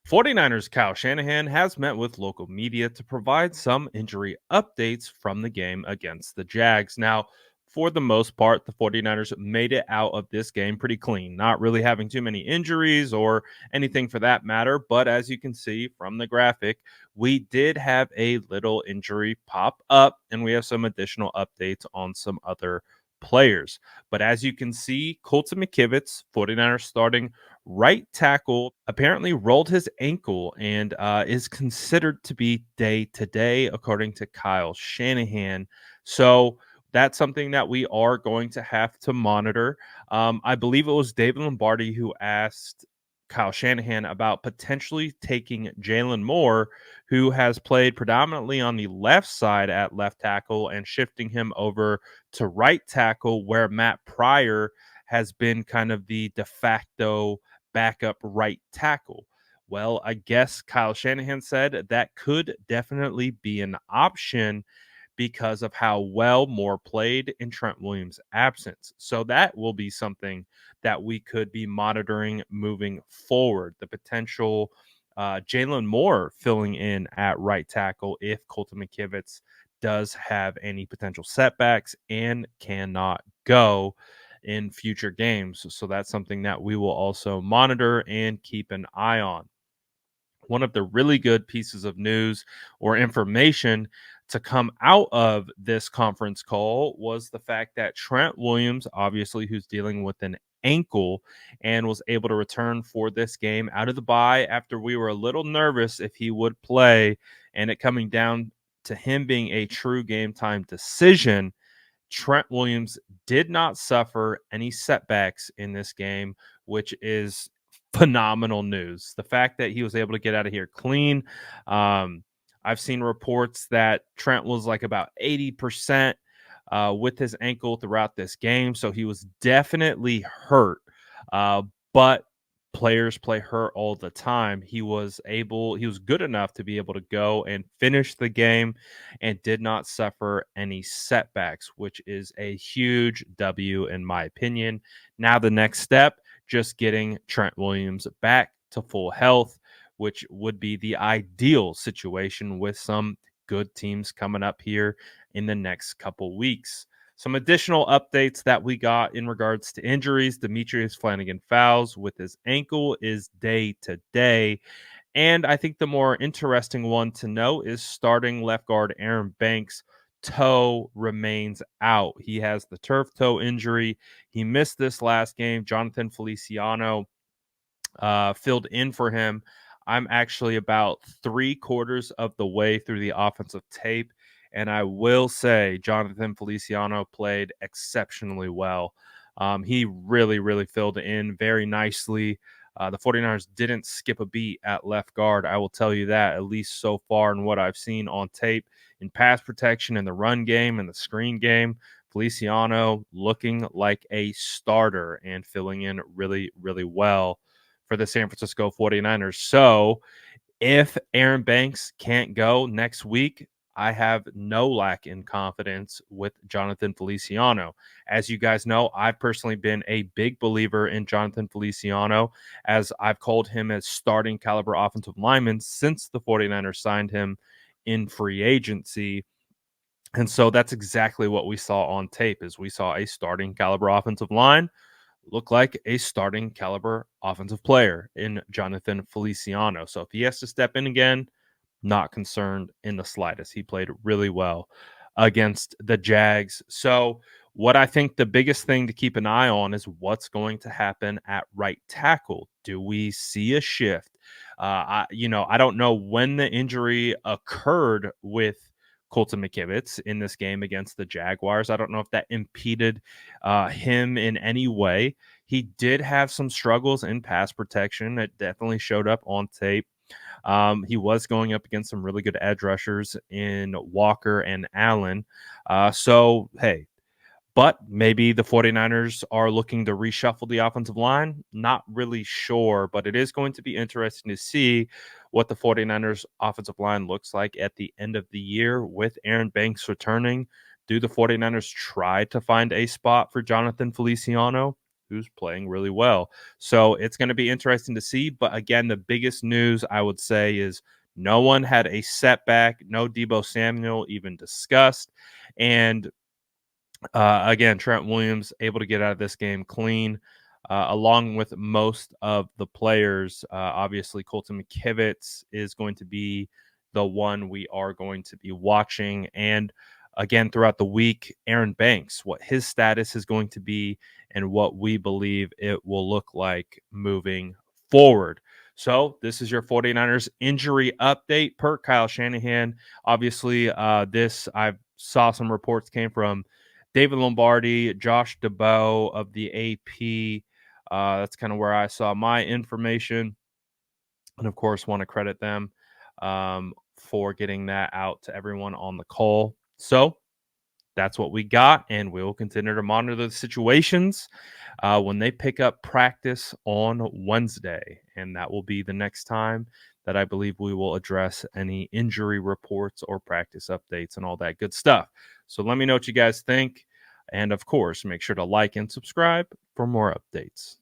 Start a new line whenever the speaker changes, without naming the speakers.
49ers Kyle Shanahan has met with local media to provide some injury updates from the game against the Jags. Now, for the most part, the 49ers made it out of this game pretty clean, not really having too many injuries or anything for that matter. But as you can see from the graphic, we did have a little injury pop up, and we have some additional updates on some other players. But as you can see, Colton McKivitz, 49ers starting right tackle, apparently rolled his ankle and is considered to be day to day, according to Kyle Shanahan. So that's something that we are going to have to monitor. I believe it was David Lombardi who asked Kyle Shanahan about potentially taking Jalen Moore, who has played predominantly on the left side at left tackle, and shifting him over to right tackle, where Matt Pryor has been kind of the de facto backup right tackle. Well, I guess Kyle Shanahan said that could definitely be an option because of how well Moore played in Trent Williams' absence. So that will be something that we could be monitoring moving forward. The potential Jalen Moore filling in at right tackle if Colton McKivitz does have any potential setbacks and cannot go in future games. So that's something that we will also monitor and keep an eye on. One of the really good pieces of news or information to come out of this conference call was the fact that Trent Williams, obviously, who's dealing with an ankle and was able to return for this game out of the bye after we were a little nervous if he would play, and it coming down to him being a true game time decision. Trent Williams did not suffer any setbacks in this game, which is phenomenal news. The fact that he was able to get out of here clean. I've seen reports that Trent was like about 80% with his ankle throughout this game. So he was definitely hurt. But players play hurt all the time. He was good enough to be able to go and finish the game and did not suffer any setbacks, which is a huge W in my opinion. Now the next step, just getting Trent Williams back to full health, which would be the ideal situation with some good teams coming up here in the next couple weeks. Some additional updates that we got in regards to injuries. Demetrius Flanagan-Fowles with his ankle is day to day. And I think the more interesting one to know is starting left guard Aaron Banks' toe remains out. He has the turf toe injury. He missed this last game. Jonathan Feliciano filled in for him. I'm actually about 3/4 of the way through the offensive tape, and I will say Jonathan Feliciano played exceptionally well. He really, really filled in very nicely. The 49ers didn't skip a beat at left guard. I will tell you that, at least so far in what I've seen on tape in pass protection, in the run game, and the screen game. Feliciano looking like a starter and filling in really, really well for the San Francisco 49ers. So if Aaron Banks can't go next week, I have no lack in confidence with Jonathan Feliciano. As you guys know, I've personally been a big believer in Jonathan Feliciano, as I've called him as starting caliber offensive lineman since the 49ers signed him in free agency. And so that's exactly what we saw on tape is we saw a starting caliber offensive line look like a starting caliber offensive player in Jonathan Feliciano. So if he has to step in again, not concerned in the slightest. He played really well against the Jags. So what I think the biggest thing to keep an eye on is what's going to happen at right tackle. Do we see a shift? I don't know when the injury occurred with Colton McKivitz in this game against the Jaguars. I don't know if that impeded him in any way. He did have some struggles in pass protection. It definitely showed up on tape. He was going up against some really good edge rushers in Walker and Allen. Hey, but maybe the 49ers are looking to reshuffle the offensive line. Not really sure, but it is going to be interesting to see what the 49ers offensive line looks like at the end of the year with Aaron Banks returning. Do the 49ers try to find a spot for Jonathan Feliciano? who's playing really well. So it's going to be interesting to see. But again, the biggest news I would say is no one had a setback, no Debo Samuel even discussed. And again, Trent Williams able to get out of this game clean, along with most of the players. Obviously, Colton McKivitz is going to be the one we are going to be watching. And again, throughout the week, Aaron Banks, what his status is going to be and what we believe it will look like moving forward. So this is your 49ers injury update per Kyle Shanahan. Obviously, this I saw some reports came from David Lombardi, Josh DeBow of the AP. That's kind of where I saw my information. And of course, want to credit them for getting that out to everyone on the call. So that's what we got. And we will continue to monitor the situations when they pick up practice on Wednesday. And that will be the next time that I believe we will address any injury reports or practice updates and all that good stuff. So let me know what you guys think. And of course, make sure to like and subscribe for more updates.